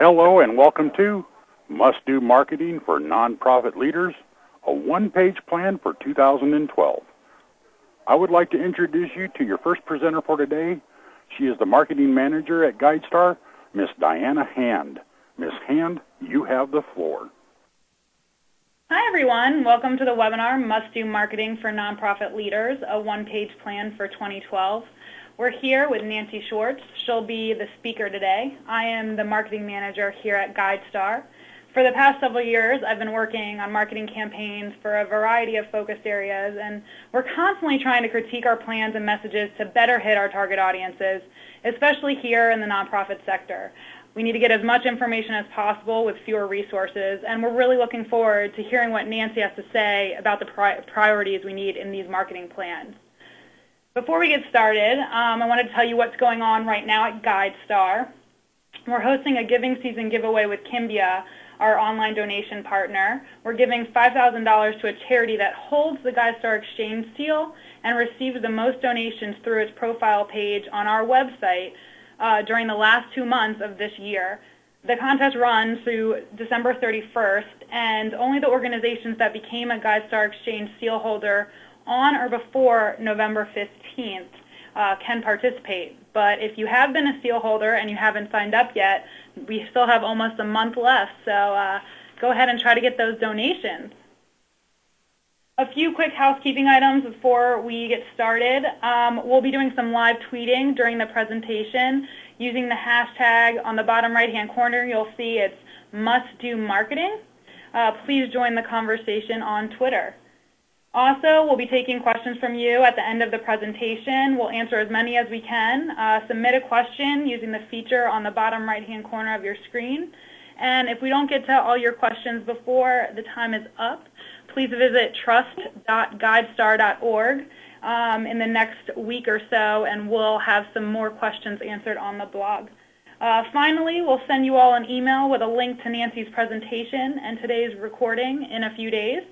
Hello and welcome to Must Do Marketing for Nonprofit Leaders, a one-page plan for 2012. I would like to introduce you to your first presenter for today. She is the marketing manager at GuideStar, Miss Diana Hand. Miss Hand, you have the floor. Hi everyone, welcome to the webinar Must Do Marketing for Nonprofit Leaders, a one-page plan for 2012. We're here with Nancy Schwartz. She'll be the speaker today. I am the marketing manager here at GuideStar. For the past several years, I've been working on marketing campaigns for a variety of focused areas, and we're constantly trying to critique our plans and messages to better hit our target audiences, especially here in the nonprofit sector. We need to get as much information as possible with fewer resources, and we're really looking forward to hearing what Nancy has to say about the priorities we need in these marketing plans. Before we get started, I wanted to tell you what's going on right now at GuideStar. We're hosting a giving season giveaway with Kimbia, our online donation partner. We're giving $5,000 to a charity that holds the GuideStar Exchange seal and receives the most donations through its profile page on our website during the last 2 months of this year. The contest runs through December 31st, and only the organizations that became a GuideStar Exchange seal holder on or before November 15th can participate. But if you have been a seal holder and you haven't signed up yet, we still have almost a month left, so go ahead and try to get those donations. A few quick housekeeping items before we get started. We'll be doing some live tweeting during the presentation using the hashtag on the bottom right-hand corner. You'll see it's MustDoMarketing. Please join the conversation on Twitter. Also, we'll be taking questions from you at the end of the presentation. We'll answer as many as we can. Submit a question using the feature on the bottom right-hand corner of your screen. And if we don't get to all your questions before the time is up, please visit trust.guidestar.org in the next week or so, and we'll have some more questions answered on the blog. Finally, we'll send you all an email with a link to Nancy's presentation and today's recording in a few days.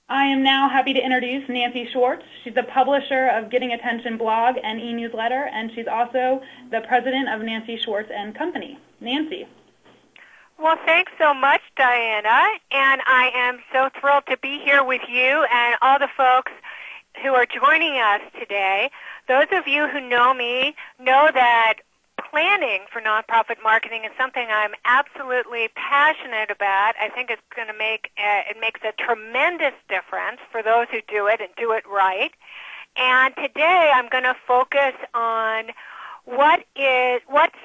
I am now happy to introduce Nancy Schwartz. She's the publisher of Getting Attention blog and e-newsletter, and she's also the president of Nancy Schwartz & Company. Nancy. Well, thanks so much, Diana, and I am so thrilled to be here with you and all the folks who are joining us today. Those of you who know me know that planning for nonprofit marketing is something I'm absolutely passionate about. I think it's going to makes a tremendous difference for those who do it and do it right. And today I'm going to focus on what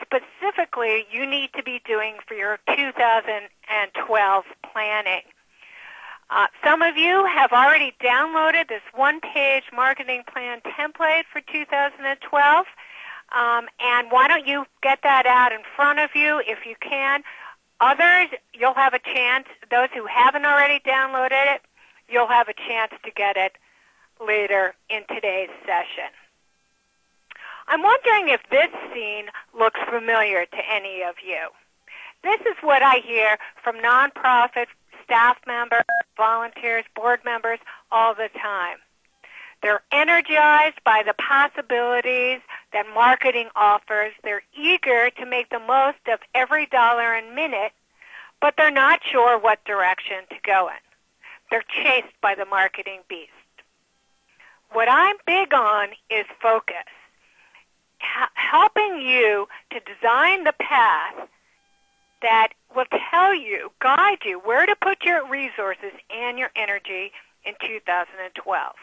specifically you need to be doing for your 2012 planning. Some of you have already downloaded this one-page marketing plan template for 2012. And why don't you get that out in front of you if you can. Others, you'll have a chance, those who haven't already downloaded it, you'll have a chance to get it later in today's session. I'm wondering if this scene looks familiar to any of you. This is what I hear from nonprofit staff members, volunteers, board members all the time. They're energized by the possibilities that marketing offers. They're eager to make the most of every dollar and minute, but they're not sure what direction to go in. They're chased by the marketing beast. What I'm big on is focus, helping you to design the path that will tell you, guide you, where to put your resources and your energy in 2012.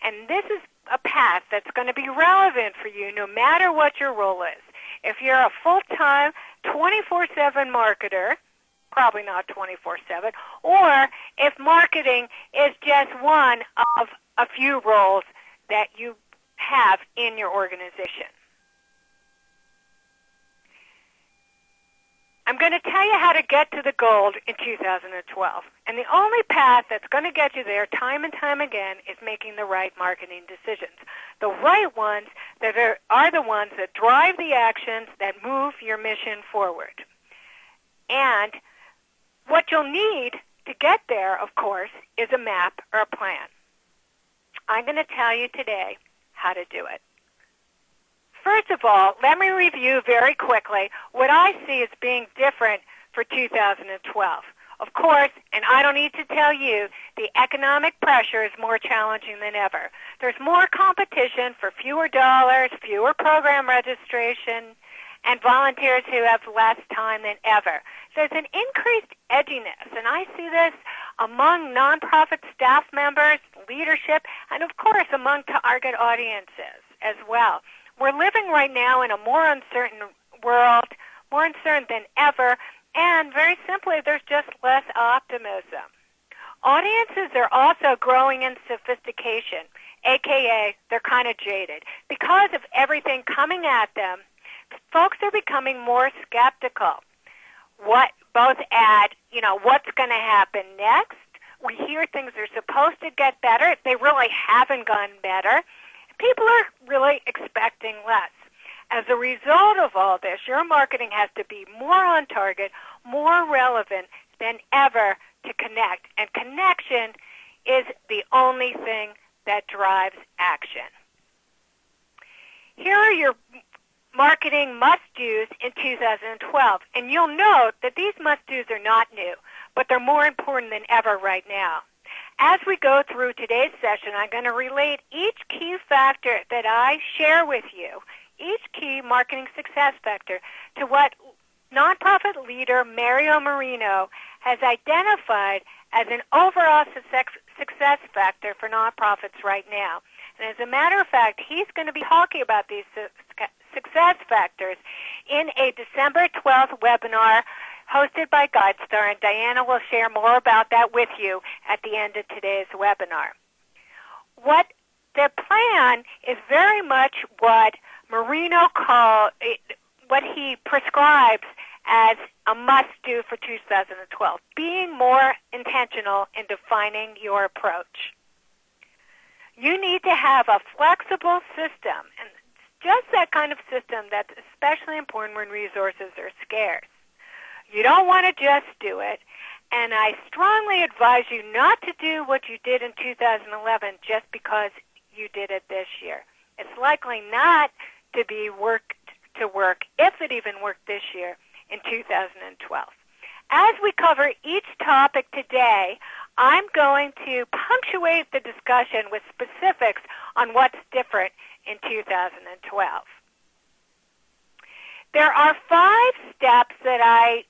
And this is a path that's going to be relevant for you no matter what your role is. If you're a full-time, 24/7 marketer, probably not 24/7, or if marketing is just one of a few roles that you have in your organization. I'm going to tell you how to get to the goal in 2012. And the only path that's going to get you there time and time again is making the right marketing decisions. The right ones that are the ones that drive the actions that move your mission forward. And what you'll need to get there, of course, is a map or a plan. I'm going to tell you today how to do it. First of all, let me review very quickly what I see as being different for 2012. Of course, and I don't need to tell you, the economic pressure is more challenging than ever. There's more competition for fewer dollars, fewer program registration, and volunteers who have less time than ever. There's an increased edginess, and I see this among nonprofit staff members, leadership, and of course among target audiences as well. We're living right now in a more uncertain world, more uncertain than ever, and very simply, there's just less optimism. Audiences are also growing in sophistication, aka they're kind of jaded. Because of everything coming at them, folks are becoming more skeptical. Both at, what's going to happen next. We hear things are supposed to get better. They really haven't gotten better. People are really expecting less. As a result of all this, your marketing has to be more on target, more relevant than ever to connect. And connection is the only thing that drives action. Here are your marketing must-dos in 2012. And you'll note that these must-dos are not new, but they're more important than ever right now. As we go through today's session, I'm going to relate each key factor that I share with you, each key marketing success factor, to what nonprofit leader Mario Marino has identified as an overall success factor for nonprofits right now. And as a matter of fact, he's going to be talking about these success factors in a December 12th webinar hosted by GuideStar, and Diana will share more about that with you at the end of today's webinar. What the plan is very much what Marino what he prescribes as a must-do for 2012, being more intentional in defining your approach. You need to have a flexible system, and just that kind of system that's especially important when resources are scarce. You don't want to just do it, and I strongly advise you not to do what you did in 2011 just because you did it this year. It's likely not to work, if it even worked this year, in 2012. As we cover each topic today, I'm going to punctuate the discussion with specifics on what's different in 2012. There are 5 steps that I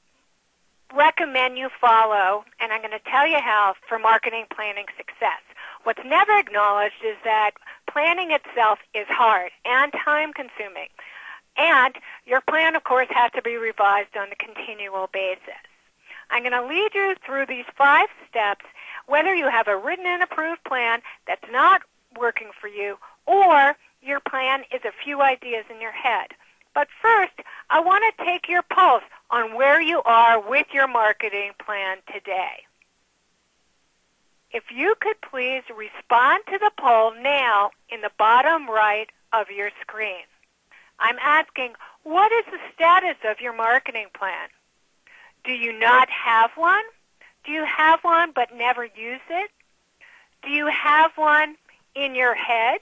recommend you follow, and I'm going to tell you how, for marketing planning success. What's never acknowledged is that planning itself is hard and time-consuming. And your plan, of course, has to be revised on a continual basis. I'm going to lead you through these 5 steps, whether you have a written and approved plan that's not working for you, or your plan is a few ideas in your head. But first, I want to take your pulse on where you are with your marketing plan today. If you could please respond to the poll now in the bottom right of your screen. I'm asking, what is the status of your marketing plan? Do you not have one? Do you have one but never use it? Do you have one in your head?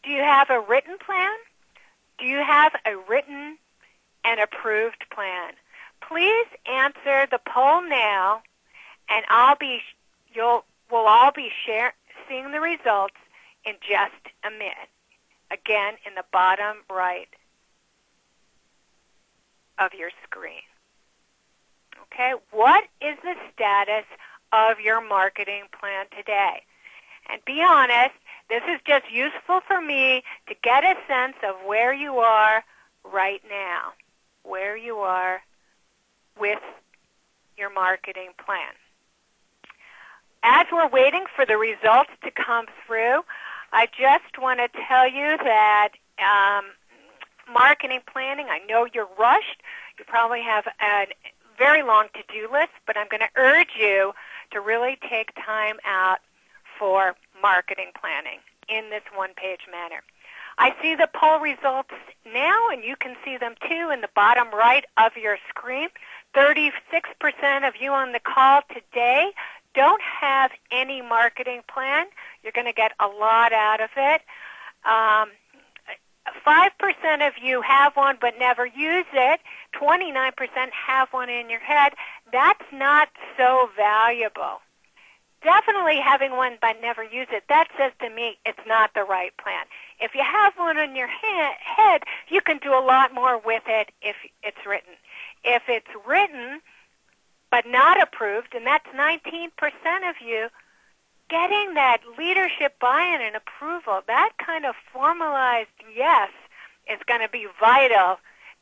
Do you have a written plan? Do you have a written and approved plan? Please answer the poll now, and we'll all be seeing the results in just a minute. Again, in the bottom right of your screen. Okay, what is the status of your marketing plan today? And be honest, this is just useful for me to get a sense of where you are right now, where you are with your marketing plan. As we're waiting for the results to come through, I just want to tell you that marketing planning, I know you're rushed. You probably have a very long to-do list, but I'm going to urge you to really take time out for marketing planning in this one-page manner. I see the poll results now, and you can see them too in the bottom right of your screen. 36% of you on the call today don't have any marketing plan. You're going to get a lot out of it. 5% of you have one but never use it. 29% have one in your head. That's not so valuable. Definitely having one but never use it, that says to me it's not the right plan. If you have one in your head, you can do a lot more with it if it's written. If it's written but not approved, and that's 19% of you, getting that leadership buy-in and approval, that kind of formalized yes is going to be vital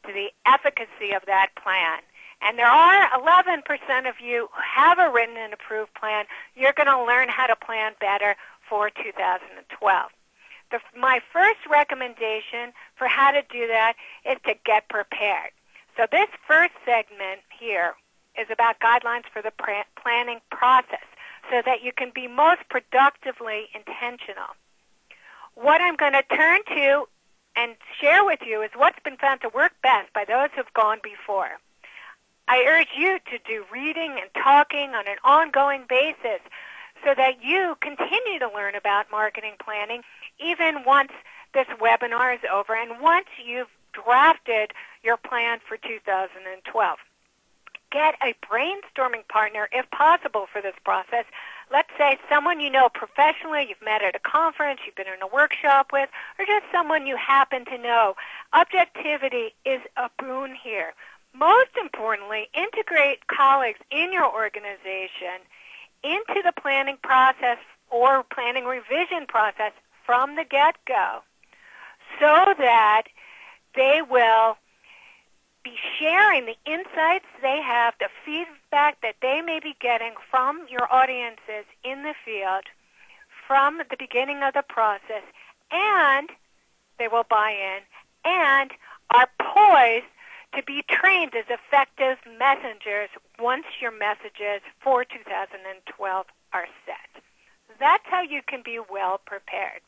to the efficacy of that plan. And there are 11% of you who have a written and approved plan. You're going to learn how to plan better for 2012. My first recommendation for how to do that is to get prepared. So this first segment here is about guidelines for the planning process so that you can be most productively intentional. What I'm going to turn to and share with you is what's been found to work best by those who've gone before. I urge you to do reading and talking on an ongoing basis so that you continue to learn about marketing planning even once this webinar is over and once you've drafted your plan for 2012. Get a brainstorming partner, if possible, for this process. Let's say someone you know professionally, you've met at a conference, you've been in a workshop with, or just someone you happen to know. Objectivity is a boon here. Most importantly, integrate colleagues in your organization into the planning process or planning revision process from the get-go so that they will be sharing the insights they have, the feedback that they may be getting from your audiences in the field from the beginning of the process, and they will buy in and are poised to be trained as effective messengers once your messages for 2012 are set. That's how you can be well prepared.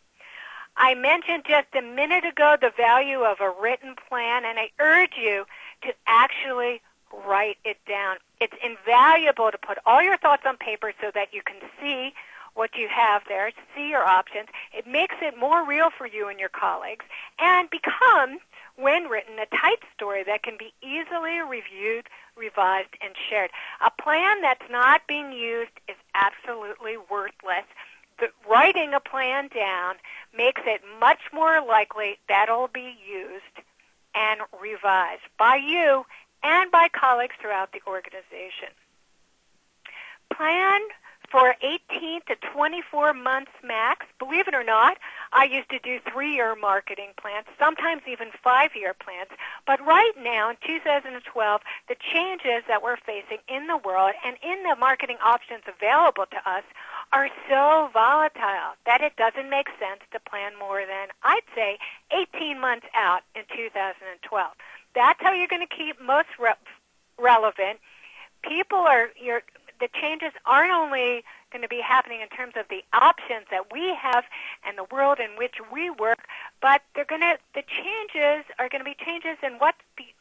I mentioned just a minute ago the value of a written plan, and I urge you to actually write it down. It's invaluable to put all your thoughts on paper so that you can see what you have there, see your options. It makes it more real for you and your colleagues, and becomes, when written, a tight story that can be easily reviewed, revised, and shared. A plan that's not being used is absolutely worthless. Writing a plan down makes it much more likely that it'll be used and revised by you and by colleagues throughout the organization. Plan for 18 to 24 months max. Believe it or not, I used to do 3-year marketing plans, sometimes even 5-year plans. But right now, in 2012, the changes that we're facing in the world and in the marketing options available to us are so volatile that it doesn't make sense to plan more than, I'd say, 18 months out in 2012. That's how you're going to keep most relevant. The changes aren't only going to be happening in terms of the options that we have and the world in which we work, but the changes are going to be changes in what's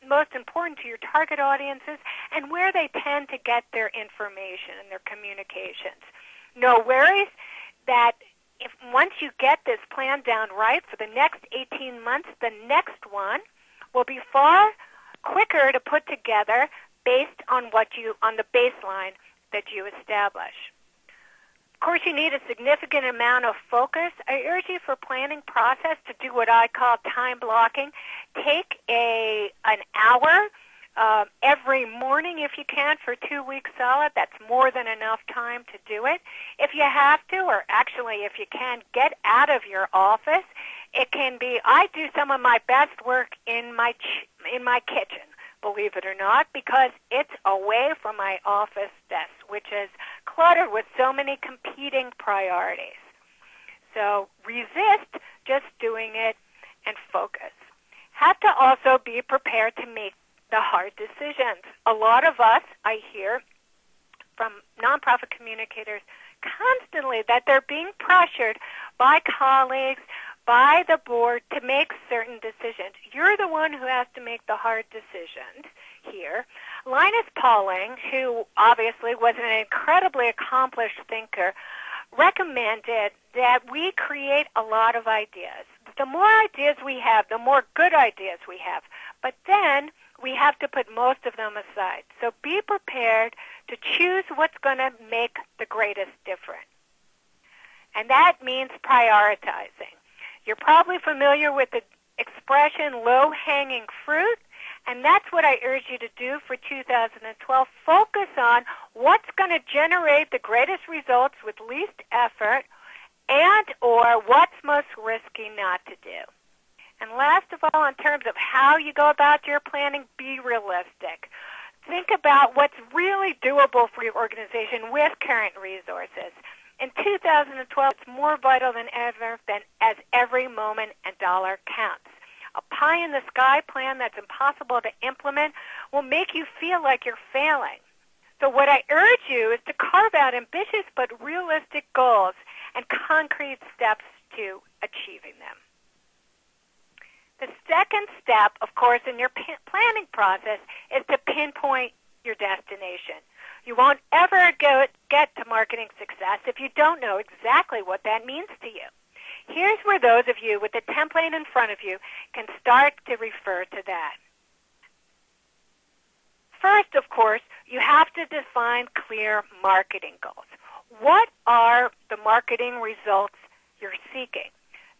most important to your target audiences and where they tend to get their information and their communications. No worries that if once you get this plan down right for the next 18 months, the next one will be far quicker to put together based on the baseline that you establish. Of course, you need a significant amount of focus. I urge you for planning process to do what I call time blocking. Take an hour every morning if you can for 2 weeks solid. That's more than enough time to do it. If you have to, or actually if you can, get out of your office. It can be, I do some of my best work in my kitchen, believe it or not, because it's away from my office desk, which is cluttered with so many competing priorities. So resist just doing it and focus. Have to also be prepared to make the hard decisions. A lot of us, I hear from nonprofit communicators constantly that they're being pressured by colleagues, by the board to make certain decisions. You're the one who has to make the hard decisions here. Linus Pauling, who obviously was an incredibly accomplished thinker, recommended that we create a lot of ideas. The the more ideas we have, the more good ideas we have. But then we have to put most of them aside. So be prepared to choose what's going to make the greatest difference. And that means prioritizing. You're probably familiar with the expression low-hanging fruit, and that's what I urge you to do for 2012. Focus on what's going to generate the greatest results with least effort and or what's most risky not to do. And last of all, in terms of how you go about your planning, be realistic. Think about what's really doable for your organization with current resources. In 2012, it's more vital than ever as every moment and dollar counts. A pie-in-the-sky plan that's impossible to implement will make you feel like you're failing. So what I urge you is to carve out ambitious but realistic goals and concrete steps to achieving them. The second step, of course, in your planning process is to pinpoint your destination. You won't ever get to marketing success if you don't know exactly what that means to you. Here's where those of you with the template in front of you can start to refer to that. First, of course, you have to define clear marketing goals. What are the marketing results you're seeking?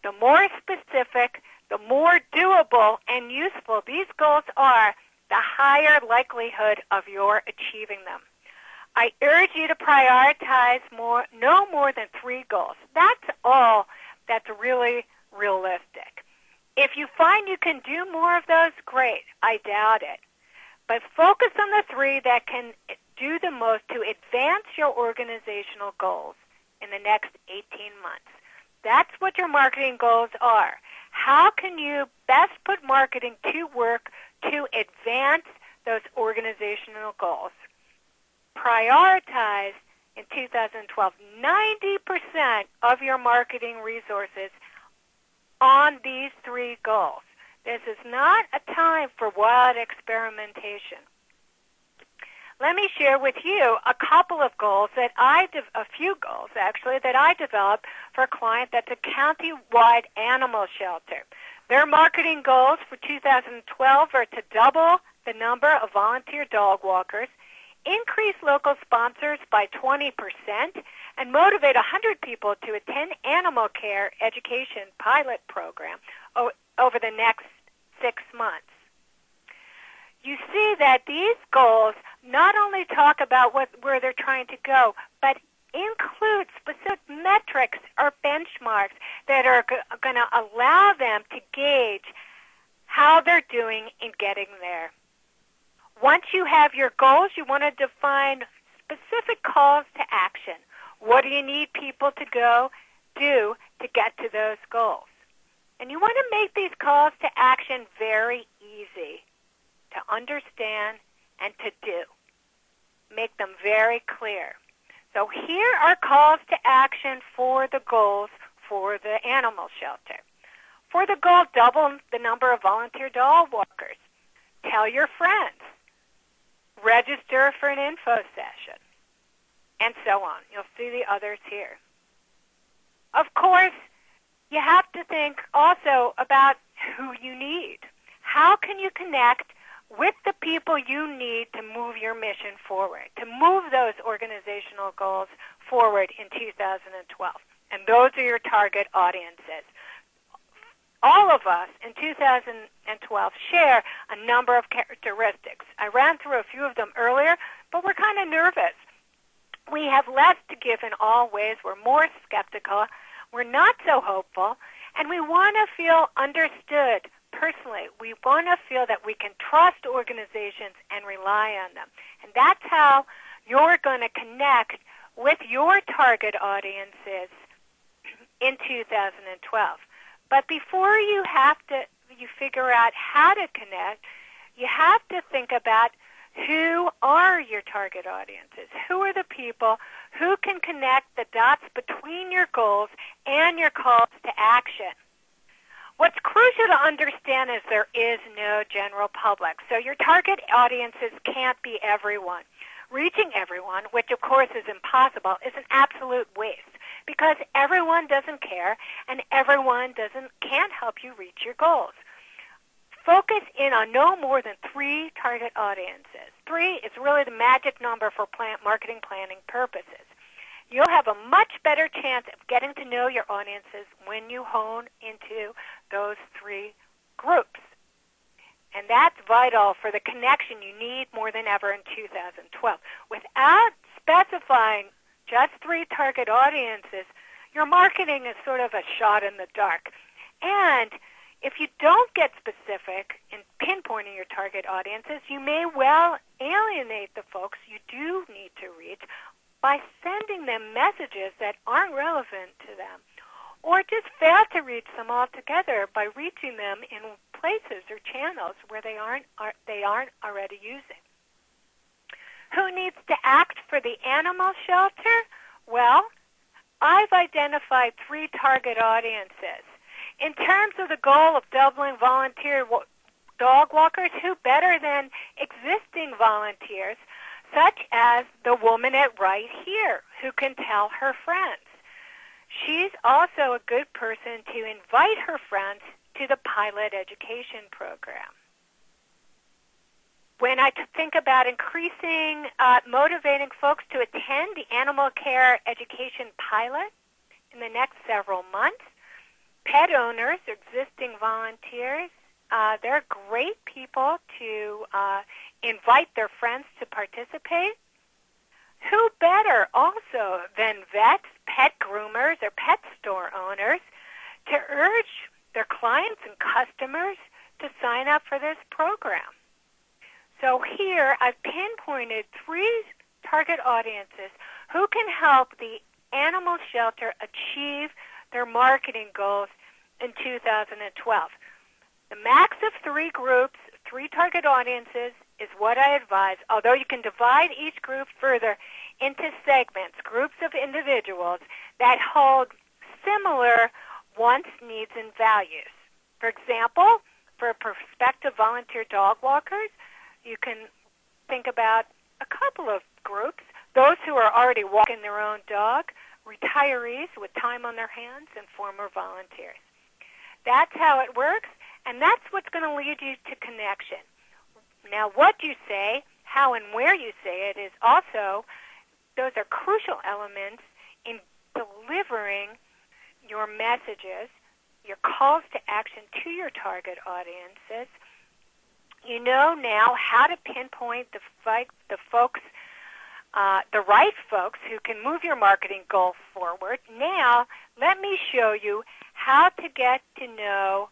The more specific, the more doable and useful these goals are, the higher likelihood of your achieving them. I urge you to prioritize no more than 3 goals. That's all that's really realistic. If you find you can do more of those, great. I doubt it. But focus on the 3 that can do the most to advance your organizational goals in the next 18 months. That's what your marketing goals are. How can you best put marketing to work to advance those organizational goals? Prioritize in 2012 90% of your marketing resources on these 3 goals. This is not a time for wild experimentation. Let me share with you a couple of goals that a few goals actually that I developed for a client that's a county-wide animal shelter. Their marketing goals for 2012 are to double the number of volunteer dog walkers, increase local sponsors by 20%, and motivate 100 people to attend animal care education pilot program over the next 6 months. You see that these goals not only talk about where they're trying to go, but include specific metrics or benchmarks that are going to allow them to gauge how they're doing in getting there. Once you have your goals, you want to define specific calls to action. What do you need people to go do to get to those goals? And you want to make these calls to action very easy to understand and to do. Make them very clear. So here are calls to action for the goals for the animal shelter. For the goal, double the number of volunteer dog walkers. Tell your friends. Register for an info session. And so on. You'll see the others here. Of course, you have to think also about who you need. How can you connect with the people you need to move your mission forward, to move those organizational goals forward in 2012? And those are your target audiences. All of us in 2012 share a number of characteristics. I ran through a few of them earlier, but we're kind of nervous. We have less to give in all ways. We're more skeptical. We're not so hopeful. And we want to feel understood personally. We want to feel that we can trust organizations and rely on them. And that's how you're going to connect with your target audiences in 2012. But before you figure out how to connect, you have to think about who are your target audiences? Who are the people who can connect the dots between your goals and your calls to action? What's crucial to understand is there is no general public. So your target audiences can't be everyone. Reaching everyone, which of course is impossible, is an absolute waste. because everyone doesn't care and everyone can't help you reach your goals. Focus in on no more than 3 target audiences. 3 is really the magic number for marketing planning purposes. You'll have a much better chance of getting to know your audiences when you hone into those 3 groups. And that's vital for the connection you need more than ever in 2012. Without specifying just 3 target audiences, your marketing is sort of a shot in the dark. And if you don't get specific in pinpointing your target audiences, you may well alienate the folks you do need to reach by sending them messages that aren't relevant to them, or just fail to reach them altogether by reaching them in places or channels where they aren't already using. Who needs to act for the animal shelter? Well, I've identified 3 target audiences. In terms of the goal of doubling volunteer dog walkers, who better than existing volunteers, such as the woman at Right Here, who can tell her friends. She's also a good person to invite her friends to the pilot education program. When I think about motivating folks to attend the animal care education pilot in the next several months, pet owners, existing volunteers, they're great people to invite their friends to participate. Who better also than vets, pet groomers, or pet store owners to urge their clients and customers to sign up for this program? So here I've pinpointed 3 target audiences who can help the animal shelter achieve their marketing goals in 2012. The max of 3 groups, 3 target audiences, is what I advise, although you can divide each group further into segments, groups of individuals that hold similar wants, needs, and values. For example, for prospective volunteer dog walkers, you can think about a couple of groups: those who are already walking their own dog, retirees with time on their hands, and former volunteers. That's how it works, and that's what's going to lead you to connection. Now, what you say, how and where you say it is also, those are crucial elements in delivering your messages, your calls to action to your target audiences. You know now how to pinpoint the right folks who can move your marketing goal forward. Now, let me show you how to get to know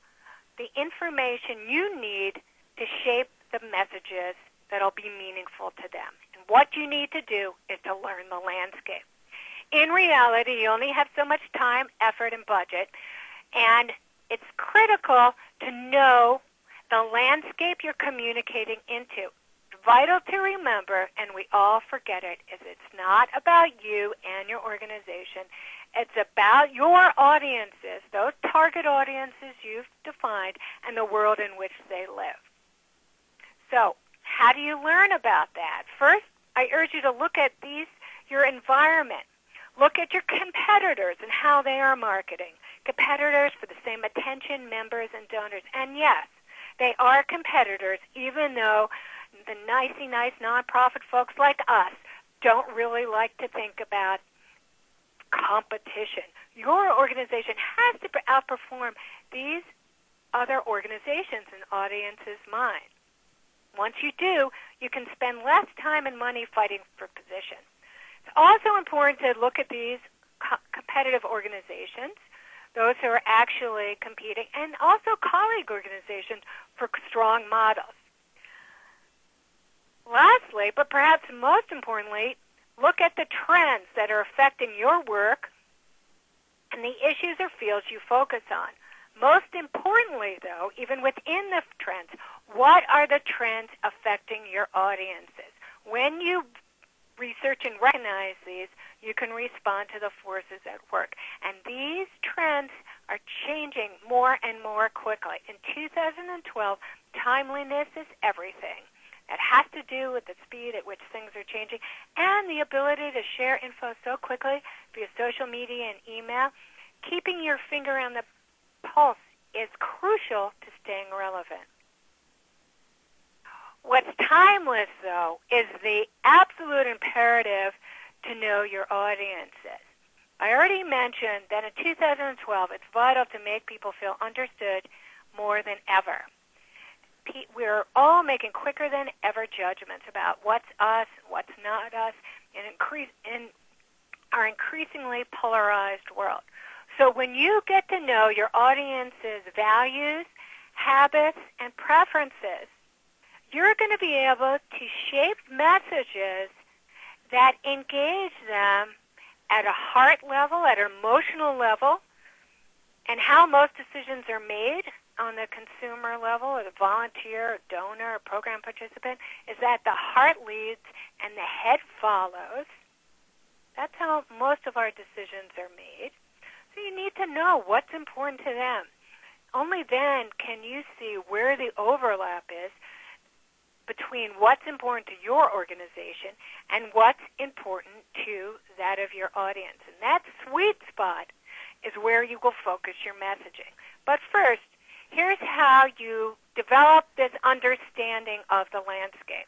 the information you need to shape the messages that'll be meaningful to them. And what you need to do is to learn the landscape. In reality, you only have so much time, effort, and budget, and it's critical to know the landscape you're communicating into. Vital to remember, and we all forget it, is it's not about you and your organization. It's about your audiences, those target audiences you've defined, and the world in which they live. So, how do you learn about that? First, I urge you to look at your environment. Look at your competitors and how they are marketing. Competitors for the same attention, members, and donors. And yes, they are competitors, even though the nicey nice nonprofit folks like us don't really like to think about competition. Your organization has to outperform these other organizations and audiences' mind. Once you do, you can spend less time and money fighting for position. It's also important to look at these competitive organizations, those who are actually competing, and also colleague organizations for strong models. Lastly, but perhaps most importantly, look at the trends that are affecting your work and the issues or fields you focus on. Most importantly, though, even within the trends, what are the trends affecting your audiences? When you research and recognize these, you can respond to the forces at work. And these trends are changing more and more quickly. In 2012, timeliness is everything. It has to do with the speed at which things are changing and the ability to share info so quickly via social media and email. Keeping your finger on the pulse is crucial to staying relevant. What's timeless, though, is the absolute imperative to know your audiences. I already mentioned that in 2012, it's vital to make people feel understood more than ever. We're all making quicker than ever judgments about what's us, what's not us, in our increasingly polarized world. So when you get to know your audience's values, habits, and preferences, you're going to be able to shape messages that engage them at a heart level, at an emotional level, and how most decisions are made on the consumer level or the volunteer or donor or program participant is that the heart leads and the head follows. That's how most of our decisions are made. So you need to know what's important to them. Only then can you see where the overlap is between what's important to your organization and what's important to that of your audience. And that sweet spot is where you will focus your messaging. But first, here's how you develop this understanding of the landscape.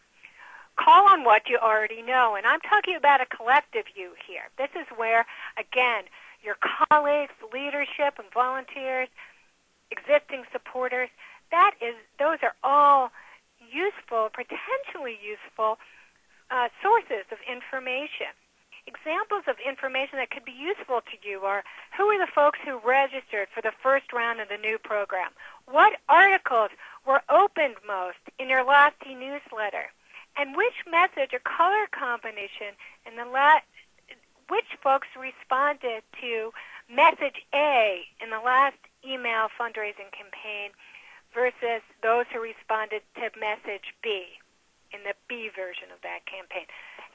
Call on what you already know, and I'm talking about a collective you here. This is where, again, your colleagues, leadership, and volunteers, existing supporters, those are all useful, potentially useful sources of information. Examples of information that could be useful to you are who are the folks who registered for the first round of the new program? What articles were opened most in your last e-newsletter? And which message or color combination which folks responded to message A in the last email fundraising campaign versus those who responded to message B in the B version of that campaign.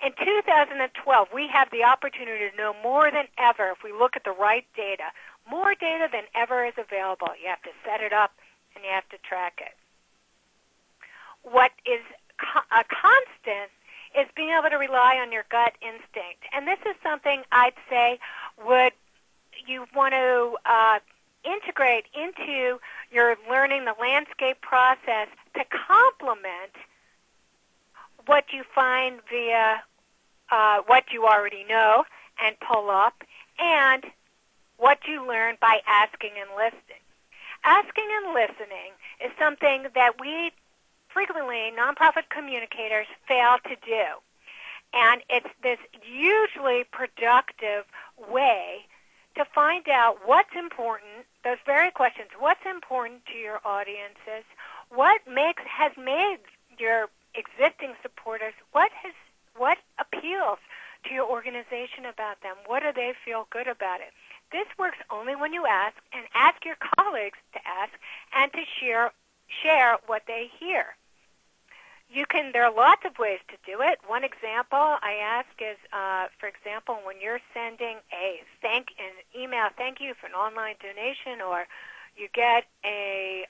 In 2012, we have the opportunity to know more than ever if we look at the right data. More data than ever is available. You have to set it up and you have to track it. What is a constant is being able to rely on your gut instinct. And this is something I'd say you want to integrate into your learning the landscape process to complement what you find via what you already know and pull up, and what you learn by asking and listening. Asking and listening is something that we frequently, nonprofit communicators, fail to do. And it's this hugely productive way to find out what's important, those very questions, what's important to your audiences, what has made your existing supporters, what appeals to your organization about them, what do they feel good about it. This works only when you ask, and ask your colleagues to ask, and to share what they hear. There are lots of ways to do it. One example I ask is, for example, when you're sending an email thank you for an online donation, or you get a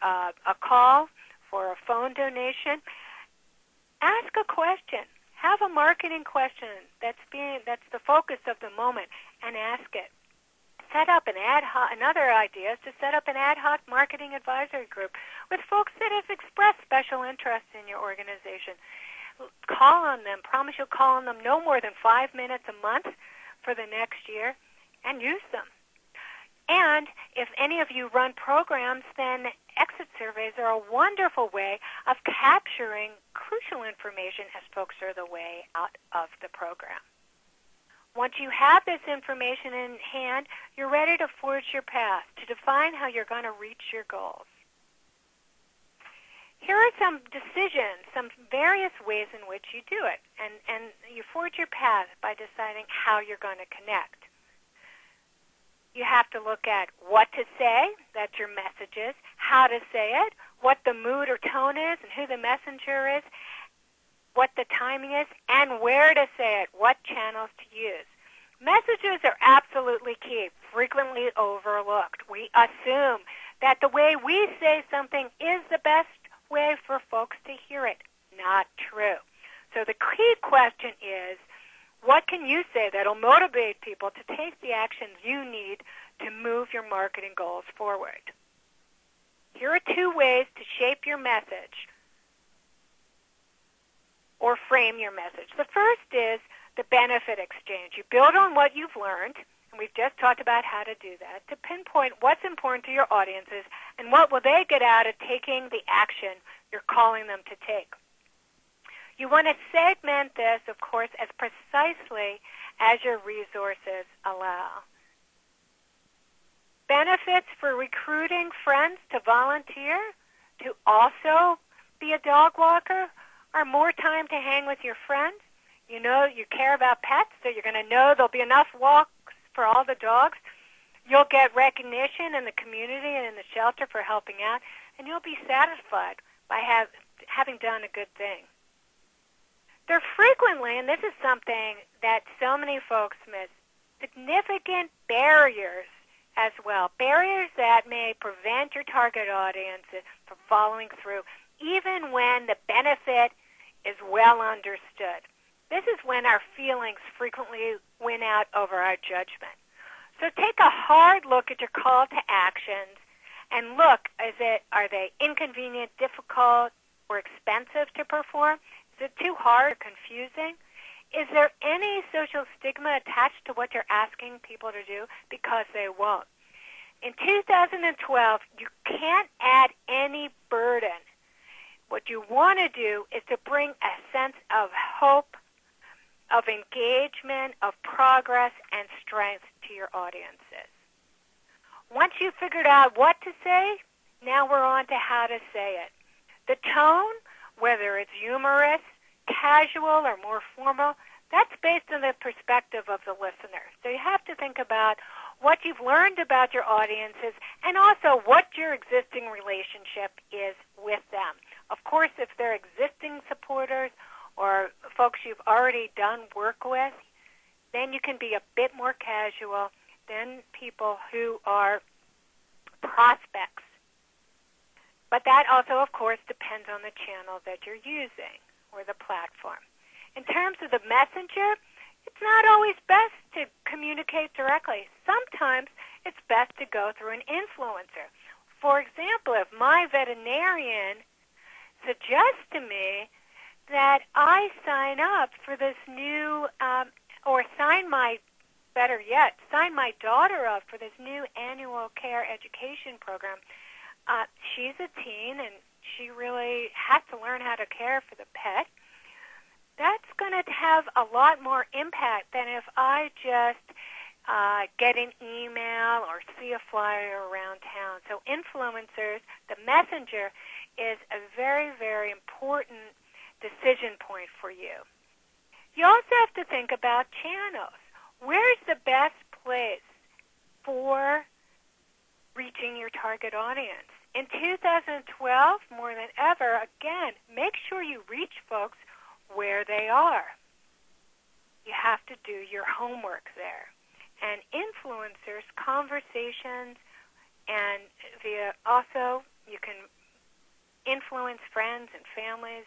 call for a phone donation, ask a question. Have a marketing question that's the focus of the moment, and ask it. Set up another idea is to set up an ad hoc marketing advisory group with folks that have expressed special interest in your organization. Call on them. Promise you'll call on them no more than 5 minutes a month for the next year, and use them. And if any of you run programs, then exit surveys are a wonderful way of capturing crucial information as folks are the way out of the program. Once you have this information in hand, you're ready to forge your path, to define how you're going to reach your goals. Here are some decisions, some various ways in which you do it, and you forge your path by deciding how you're going to connect. You have to look at what to say, that's your messages, how to say it, what the mood or tone is, and who the messenger is, what the timing is, and where to say it, what channels to use. Messages are absolutely key, frequently overlooked. We assume that the way we say something is the best way for folks to hear it. not true. So the key question is, what can you say that'll motivate people to take the actions you need to move your marketing goals forward? Here are 2 ways to shape your message or frame your message. The first is the benefit exchange. You build on what you've learned, and we've just talked about how to do that, to pinpoint what's important to your audiences and what will they get out of taking the action you're calling them to take. You want to segment this, of course, as precisely as your resources allow. Benefits for recruiting friends to volunteer, to also be a dog walker, are more time to hang with your friends. You know you care about pets, so you're going to know there'll be enough walks for all the dogs. You'll get recognition in the community and in the shelter for helping out, and you'll be satisfied by having done a good thing. There are frequently, and this is something that so many folks miss, significant barriers as well. Barriers that may prevent your target audience from following through, even when the benefit is well understood. This is when our feelings frequently win out over our judgment. So take a hard look at your call to actions and look, are they inconvenient, difficult, or expensive to perform? Is it too hard or confusing? Is there any social stigma attached to what you're asking people to do? Because they won't. In 2012, you can't add any burden. What you want to do is to bring a sense of hope, of engagement, of progress, and strength to your audiences. Once you've figured out what to say, now we're on to how to say it. The tone, whether it's humorous, casual, or more formal, that's based on the perspective of the listener. So you have to think about what you've learned about your audiences and also what your existing relationship is with them. Of course, if they're existing supporters or folks you've already done work with, then you can be a bit more casual than people who are prospects. But that also, of course, depends on the channel that you're using or the platform. In terms of the messenger, it's not always best to communicate directly. Sometimes it's best to go through an influencer. For example, if my veterinarian suggests to me that I sign up for this new, or sign my daughter up for this new annual care education program. She's a teen and she really has to learn how to care for the pet. That's going to have a lot more impact than if I just get an email or see a flyer around town. So influencers, the messenger, is a very, very important decision point for you. You also have to think about channels. Where's the best place for reaching your target audience? In 2012, more than ever, again, make sure you reach folks where they are. You have to do your homework there. And influencers, conversations, and also you can influence friends and families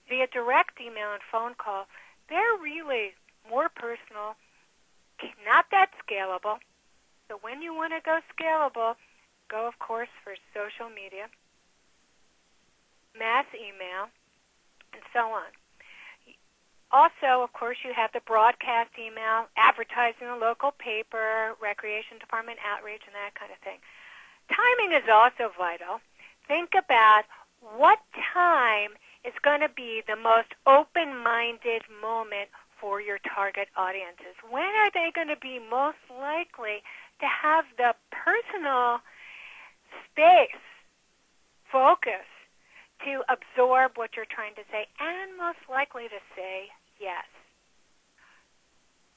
via direct email and phone call. They're really more personal, not that scalable. So when you want to go scalable, go, of course, for social media, mass email, and so on. Also, of course, you have the broadcast email, advertising a local paper, recreation department outreach, and that kind of thing. Timing is also vital. Think about what time is going to be the most open-minded moment for your target audiences. When are they going to be most likely to have the personal space, focus, to absorb what you're trying to say, and most likely to say yes.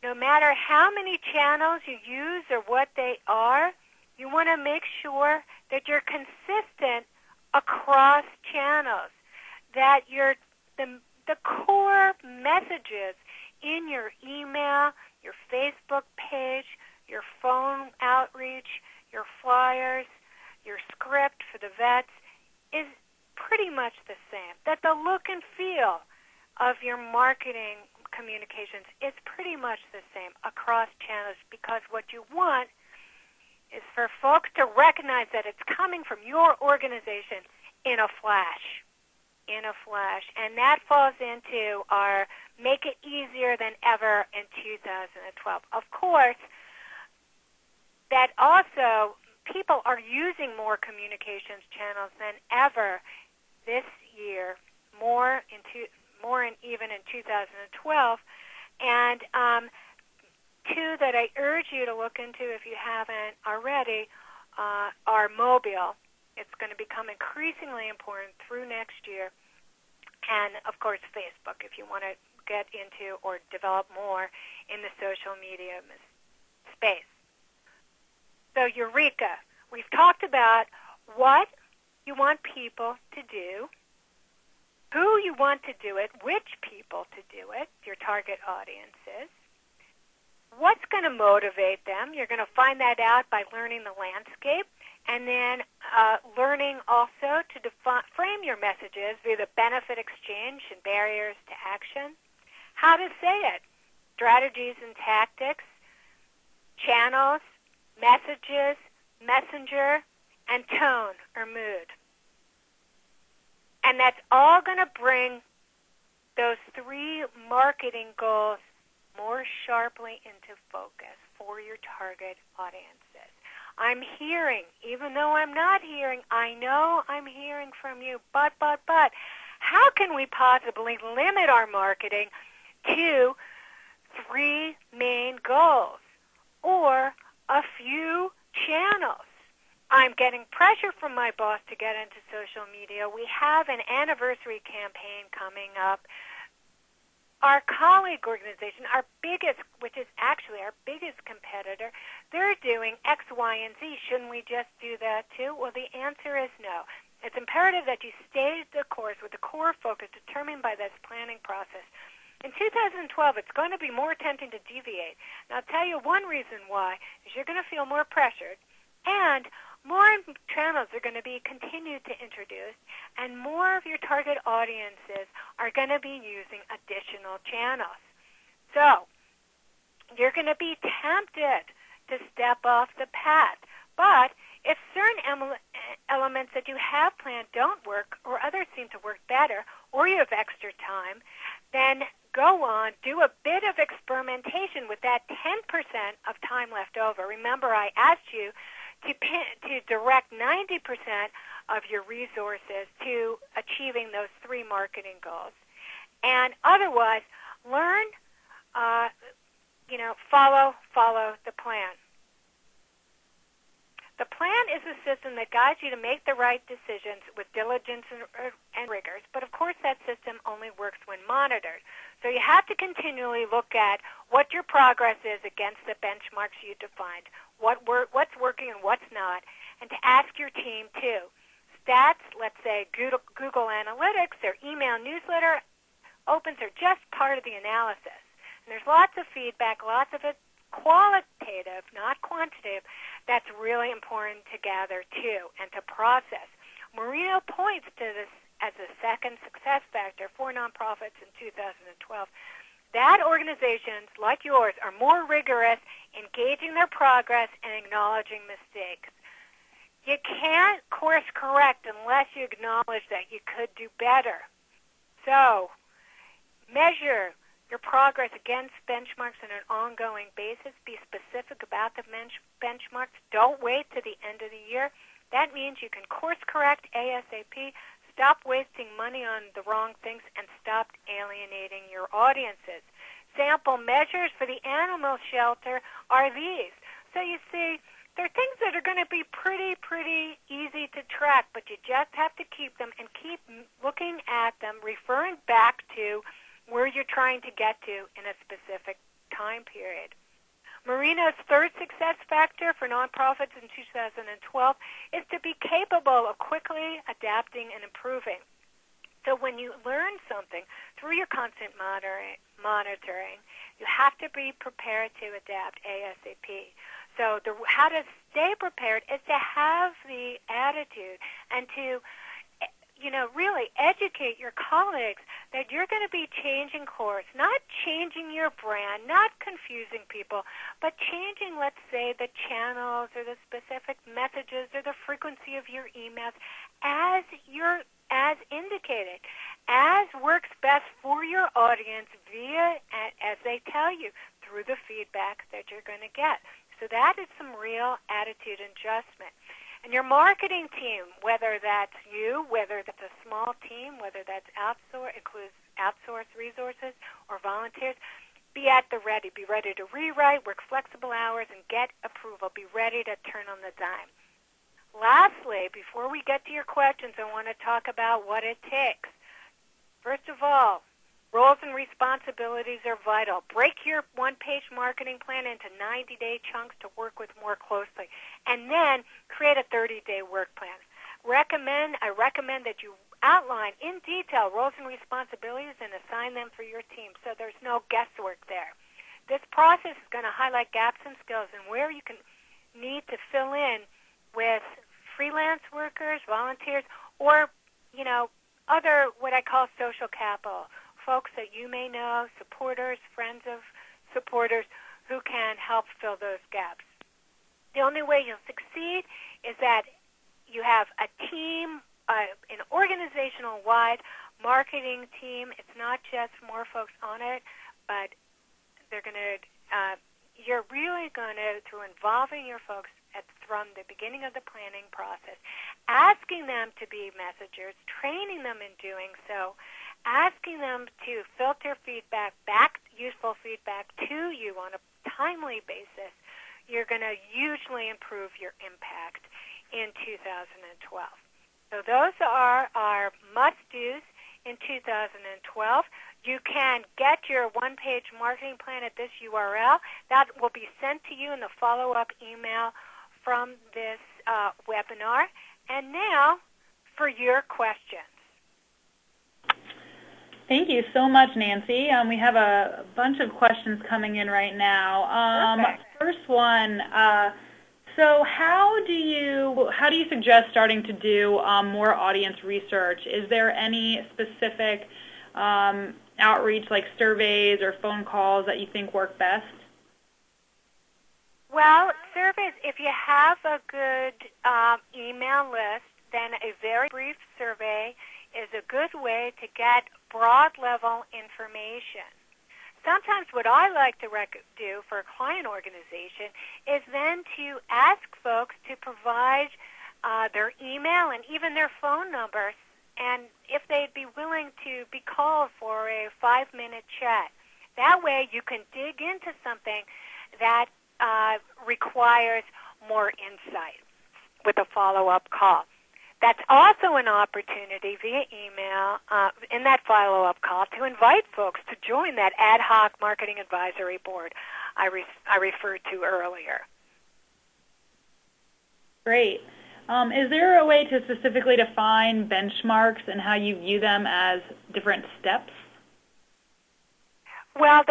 No matter how many channels you use or what they are, you want to make sure that you're consistent across channels, that the core messages in your email, your Facebook page, your phone outreach, your flyers, your script for the vets is pretty much the same, that the look and feel of your marketing communications is pretty much the same across channels, because what you want is for folks to recognize that it's coming from your organization in a flash. And that falls into our make it easier than ever in 2012. Of course, that also people are using more communications channels than ever this year, more even in 2012. And two that I urge you to look into if you haven't already are mobile. It's going to become increasingly important through next year. And, of course, Facebook, if you want to get into or develop more in the social media space. So, Eureka, we've talked about what you want people to do, who you want to do it, which people to do it, your target audiences, what's going to motivate them. You're going to find that out by learning the landscape, and then learning also to frame your messages via the benefit exchange and barriers to action, how to say it, strategies and tactics, channels, messages, messenger, and tone or mood. And that's all going to bring those three marketing goals more sharply into focus for your target audiences. I'm hearing, even though I'm not hearing, I know I'm hearing from you, but, how can we possibly limit our marketing to three main goals or a few channels? I'm getting pressure from my boss to get into social media. We have an anniversary campaign coming up. Our colleague organization, our biggest, which is actually our biggest competitor, they're doing X, Y, and Z. Shouldn't we just do that too? Well, the answer is no. It's imperative that you stay the course with the core focus determined by this planning process. In 2012, it's going to be more tempting to deviate. And I'll tell you one reason why, is you're going to feel more pressured, and more channels are going to be continued to introduce, and more of your target audiences are going to be using additional channels. So you're going to be tempted to step off the path. But if certain elements that you have planned don't work, or others seem to work better, or you have extra time, then go on, do a bit of experimentation with that 10% of time left over. Remember, I asked you to direct 90% of your resources to achieving those three marketing goals. And otherwise, learn, follow the plan. The plan is a system that guides you to make the right decisions with diligence and rigors, but of course that system only works when monitored. So you have to continually look at what your progress is against the benchmarks you defined, what's working and what's not, and to ask your team too. Stats, let's say Google Analytics, their email newsletter opens are just part of the analysis. And there's lots of feedback, lots of it qualitative, not quantitative, that's really important to gather too and to process. Marino points to this as a second success factor for nonprofits in 2012. That organizations like yours are more rigorous in gauging their progress and acknowledging mistakes. You can't course correct unless you acknowledge that you could do better. So measure your progress against benchmarks on an ongoing basis. Be specific about the benchmarks. Don't wait to the end of the year. That means you can course correct ASAP, stop wasting money on the wrong things, and stop alienating your audiences. Sample measures for the animal shelter are these. So you see, they're things that are going to be pretty easy to track, but you just have to keep them and keep looking at them, referring back to where you're trying to get to in a specific time period. Marino's third success factor for nonprofits in 2012 is to be capable of quickly adapting and improving. So when you learn something through your constant monitoring, you have to be prepared to adapt ASAP. So how to stay prepared is to have the attitude and to really educate your colleagues that you're going to be changing course, not changing your brand, not confusing people, but changing, let's say, the channels or the specific messages or the frequency of your emails as indicated, as works best for your audience as they tell you, through the feedback that you're going to get. So that is some real attitude adjustment. And your marketing team, whether that's you, whether that's a small team, whether that's includes outsourced resources or volunteers, be at the ready. Be ready to rewrite, work flexible hours, and get approval. Be ready to turn on the dime. Lastly, before we get to your questions, I want to talk about what it takes. First of all, roles and responsibilities are vital. Break your one-page marketing plan into 90-day chunks to work with more closely. And then create a 30-day work plan. I recommend that you outline in detail roles and responsibilities and assign them for your team so there's no guesswork there. This process is going to highlight gaps in skills and where you can need to fill in with freelance workers, volunteers, or, other what I call social capital, folks that you may know, supporters, friends of supporters, who can help fill those gaps. The only way you'll succeed is that you have a team, an organizational-wide marketing team. It's not just more folks on it, but you're really going to, through involving your folks from the beginning of the planning process, asking them to be messengers, training them in doing so, asking them to filter feedback back, useful feedback to you on a timely basis, you're going to hugely improve your impact in 2012. So those are our must-dos in 2012. You can get your one-page marketing plan at this URL. That will be sent to you in the follow-up email from this webinar. And now for your questions. Thank you so much, Nancy. We have a bunch of questions coming in right now. First one, so how do you suggest starting to do more audience research? Is there any specific outreach like surveys or phone calls that you think work best? Well, surveys, if you have a good email list, then a very brief survey is a good way to get broad-level information. Sometimes what I like to do for a client organization is then to ask folks to provide their email and even their phone numbers, and if they'd be willing to be called for a 5-minute chat. That way you can dig into something that requires more insight with a follow-up call. That's also an opportunity via email in that follow-up call to invite folks to join that ad hoc marketing advisory board I referred to earlier. Great. Is there a way to specifically define benchmarks and how you view them as different steps? Well,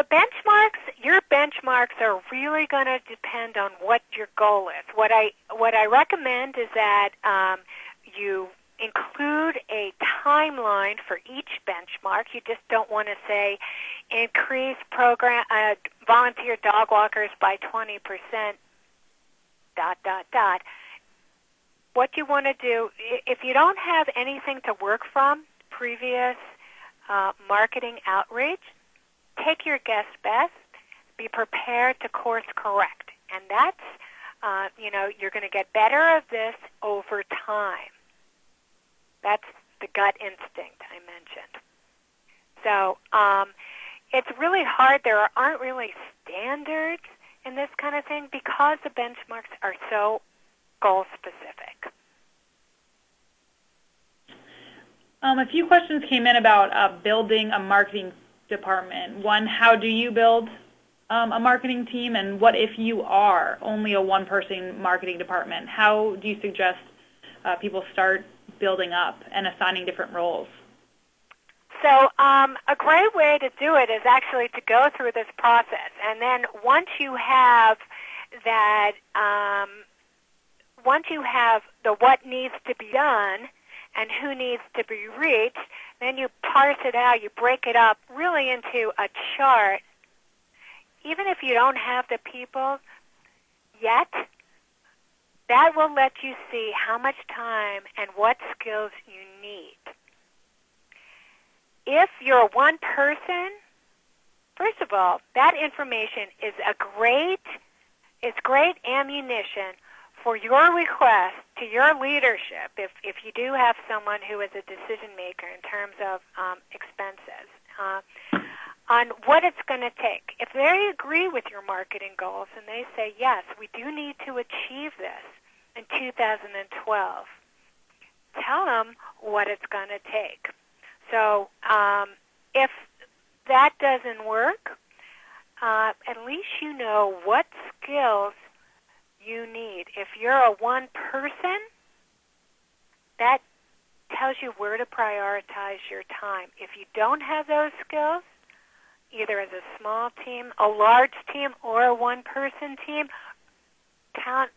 your benchmarks are really going to depend on what your goal is. What I recommend is that you include a timeline for each benchmark. You just don't want to say increase volunteer dog walkers by 20%, ... What you want to do, if you don't have anything to work from, previous marketing outreach, take your guess best, be prepared to course correct. And that's, you're going to get better at this over time. That's the gut instinct I mentioned. So it's really hard. There aren't really standards in this kind of thing because the benchmarks are so goal-specific. A few questions came in about building a marketing department. One, how do you build a marketing team? And what if you are only a one-person marketing department? How do you suggest people start building up and assigning different roles? So a great way to do it is actually to go through this process. And then once you have that, once you have the what needs to be done, and who needs to be reached. Then you parse it out, you break it up really into a chart. Even if you don't have the people yet, that will let you see how much time and what skills you need. If you're one person, first of all, that information is great ammunition for your request to your leadership if you do have someone who is a decision maker in terms of expenses, on what it's going to take. If they agree with your marketing goals and they say, yes, we do need to achieve this in 2012, tell them what it's going to take. So if that doesn't work, at least you know what skills you need. If you're a one person, that tells you where to prioritize your time. If you don't have those skills, either as a small team, a large team, or a one-person team,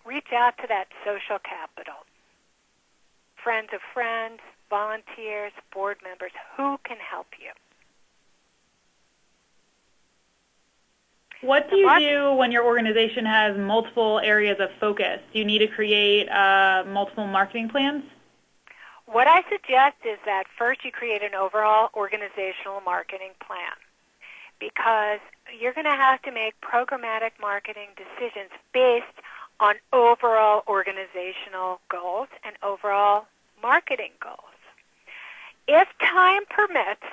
reach out to that social capital. Friends of friends, volunteers, board members, who can help you? What do you do when your organization has multiple areas of focus? Do you need to create multiple marketing plans? What I suggest is that first you create an overall organizational marketing plan, because you're going to have to make programmatic marketing decisions based on overall organizational goals and overall marketing goals. If time permits,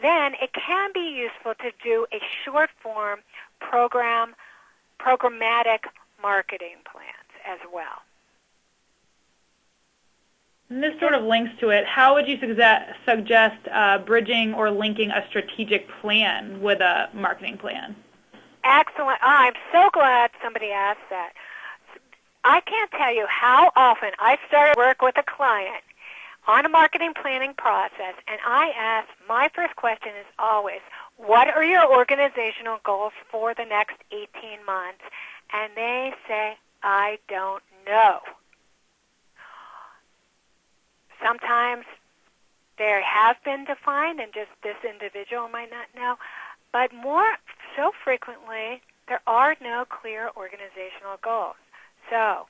then it can be useful to do a short form programmatic marketing plans as well. And this sort of links to it. How would you suggest bridging or linking a strategic plan with a marketing plan? Excellent. Oh, I'm so glad somebody asked that. I can't tell you how often I started work with a client on a marketing planning process, and I ask, my first question is always, what are your organizational goals for the next 18 months? And they say, I don't know. Sometimes they have been defined and just this individual might not know, but so frequently there are no clear organizational goals. So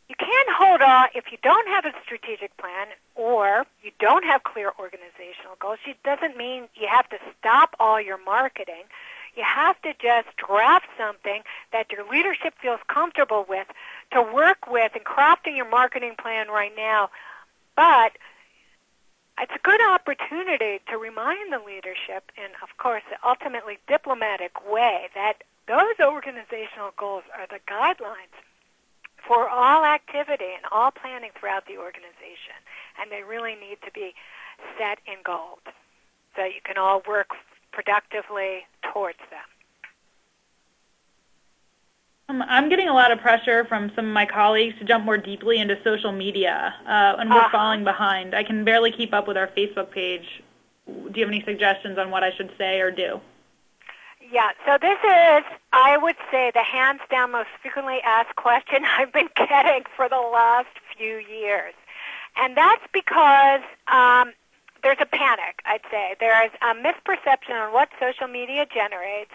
you can't hold on if you don't have a strategic plan or you don't have clear organizational goals. It doesn't mean you have to stop all your marketing. You have to just draft something that your leadership feels comfortable with to work with in crafting your marketing plan right now. But it's a good opportunity to remind the leadership in, of course, an ultimately diplomatic way that those organizational goals are the guidelines for all activity and all planning throughout the organization, and they really need to be set in gold so you can all work productively towards them. I'm getting a lot of pressure from some of my colleagues to jump more deeply into social media, and we're falling behind. I can barely keep up with our Facebook page. Do you have any suggestions on what I should say or do? Yeah, so this is, I would say, the hands down most frequently asked question I've been getting for the last few years. And that's because there's a panic, I'd say. There is a misperception on what social media generates,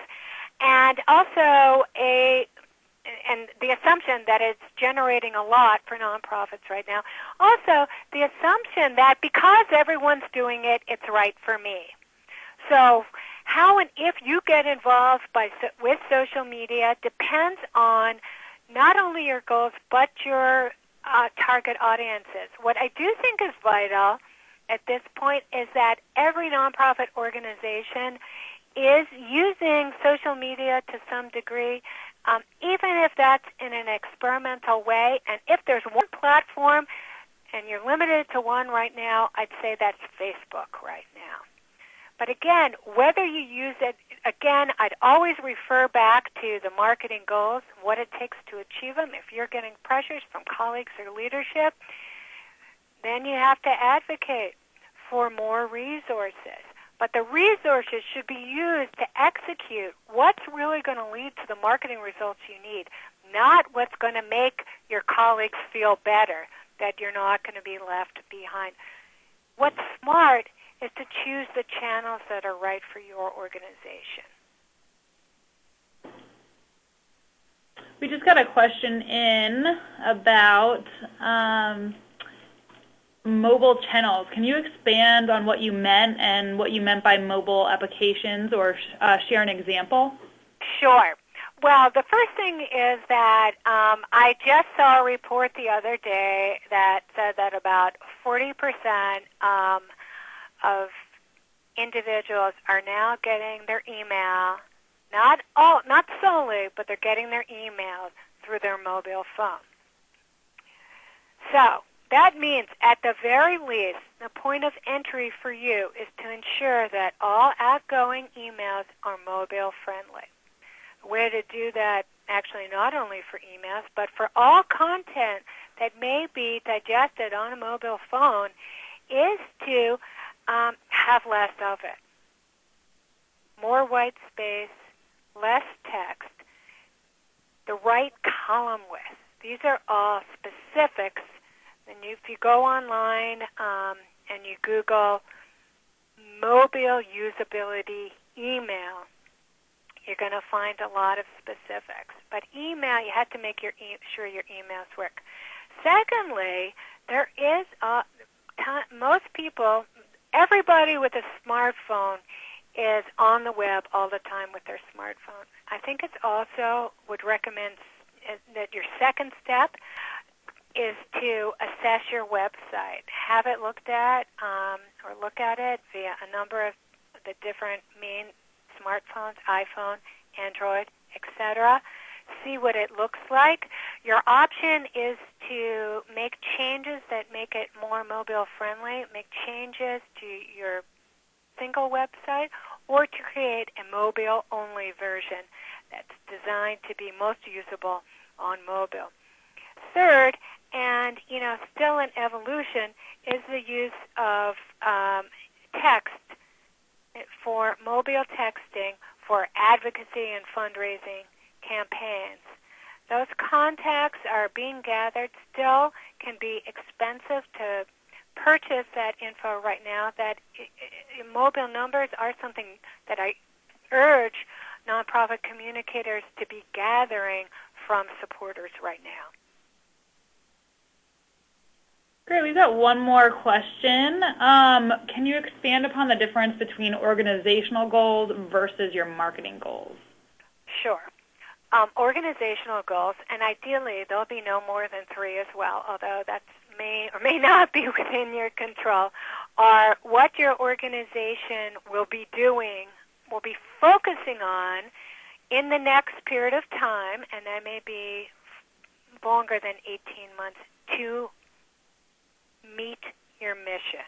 and also and the assumption that it's generating a lot for nonprofits right now. Also, the assumption that because everyone's doing it, it's right for me. So how and if you get involved with social media depends on not only your goals but your target audiences. What I do think is vital at this point is that every nonprofit organization is using social media to some degree, even if that's in an experimental way. And if there's one platform and you're limited to one right now, I'd say that's Facebook right now. But again, whether you use it, again, I'd always refer back to the marketing goals, what it takes to achieve them. If you're getting pressures from colleagues or leadership, then you have to advocate for more resources. But the resources should be used to execute what's really going to lead to the marketing results you need, not what's going to make your colleagues feel better. that you're not going to be left behind. What's smart is to choose the channels that are right for your organization. We just got a question in about mobile channels. Can you expand on what you meant and what you meant by mobile applications, or share an example? Sure. Well, the first thing is that I just saw a report the other day that said that about 40% of individuals are now getting their email, not solely, but they're getting their emails through their mobile phone. So that means, at the very least, the point of entry for you is to ensure that all outgoing emails are mobile friendly. A way to do that, actually not only for emails, but for all content that may be digested on a mobile phone, is to have less of it. More white space, less text, the right column width. These are all specifics. And if you go online and you Google mobile usability email, you're going to find a lot of specifics. But email, you have to make sure your emails work. Secondly, there is most people, everybody with a smartphone is on the web all the time with their smartphone. I think it's also would recommend that your second step is to assess your website. Have it looked at or look at it via a number of the different main smartphones, iPhone, Android, etc. See what it looks like. Your option is to make changes that make it more mobile friendly, make changes to your single website, or to create a mobile-only version that's designed to be most usable on mobile. Third, and still in evolution, is the use of text for mobile texting for advocacy and fundraising campaigns. Those contacts are being gathered, still can be expensive to purchase that info right now. That mobile numbers are something that I urge nonprofit communicators to be gathering from supporters right now. Great. We've got one more question. Can you expand upon the difference between organizational goals versus your marketing goals? Sure. Organizational goals, and ideally there'll be no more than 3 as well, although that may or may not be within your control, are what your organization will be doing, will be focusing on in the next period of time, and that may be longer than 18 months, to meet your mission.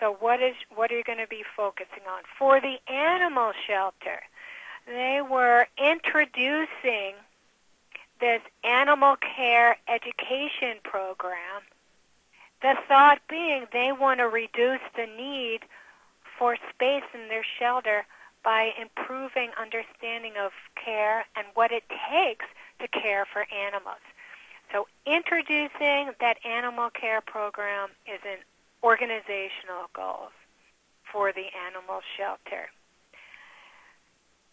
So what are you going to be focusing on? For the animal shelter, they were introducing this animal care education program. The thought being they want to reduce the need for space in their shelter by improving understanding of care and what it takes to care for animals. So introducing that animal care program is an organizational goal for the animal shelter.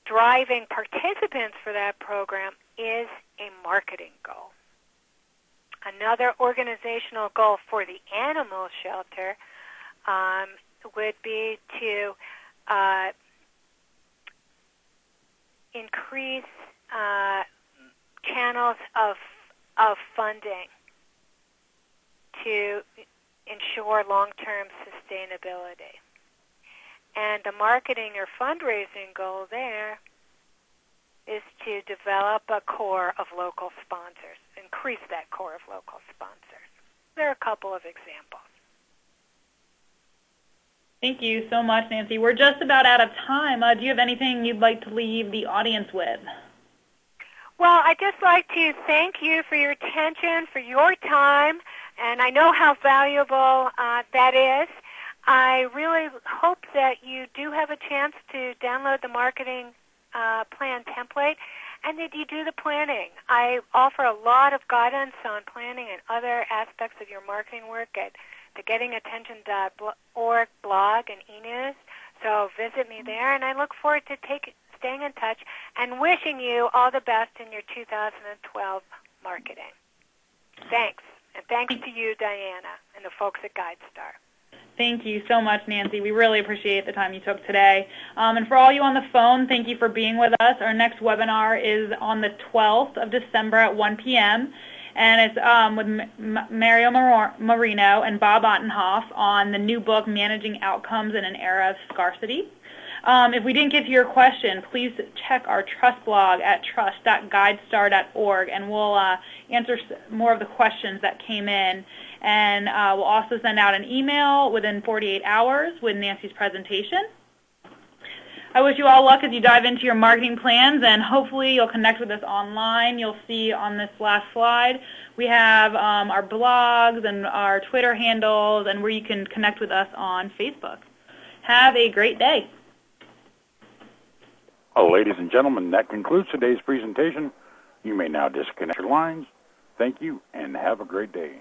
Driving participants for that program is a marketing goal. Another organizational goal for the animal shelter would be to increase channels of funding to ensure long-term sustainability. And the marketing or fundraising goal there is to develop a core of local sponsors, increase that core of local sponsors. There are a couple of examples. Thank you so much, Nancy. We're just about out of time. Do you have anything you'd like to leave the audience with? Well, I'd just like to thank you for your attention, for your time, and I know how valuable that is. I really hope that you do have a chance to download the marketing plan template and that you do the planning. I offer a lot of guidance on planning and other aspects of your marketing work at the gettingattention.org blog and e-news. So visit me there, and I look forward to staying in touch and wishing you all the best in your 2012 marketing. Thanks. And thanks to you, Diana, and the folks at GuideStar. Thank you so much, Nancy. We really appreciate the time you took today. And for all you on the phone, thank you for being with us. Our next webinar is on the 12th of December at 1 p.m., and it's with Mario Marino and Bob Ottenhoff on the new book, Managing Outcomes in an Era of Scarcity. If we didn't get to your question, please check our trust blog at trust.guidestar.org, and we'll answer more of the questions that came in. And we'll also send out an email within 48 hours with Nancy's presentation. I wish you all luck as you dive into your marketing plans, and hopefully you'll connect with us online. You'll see on this last slide we have our blogs and our Twitter handles, and where you can connect with us on Facebook. Have a great day. Well, ladies and gentlemen, that concludes today's presentation. You may now disconnect your lines. Thank you, and have a great day.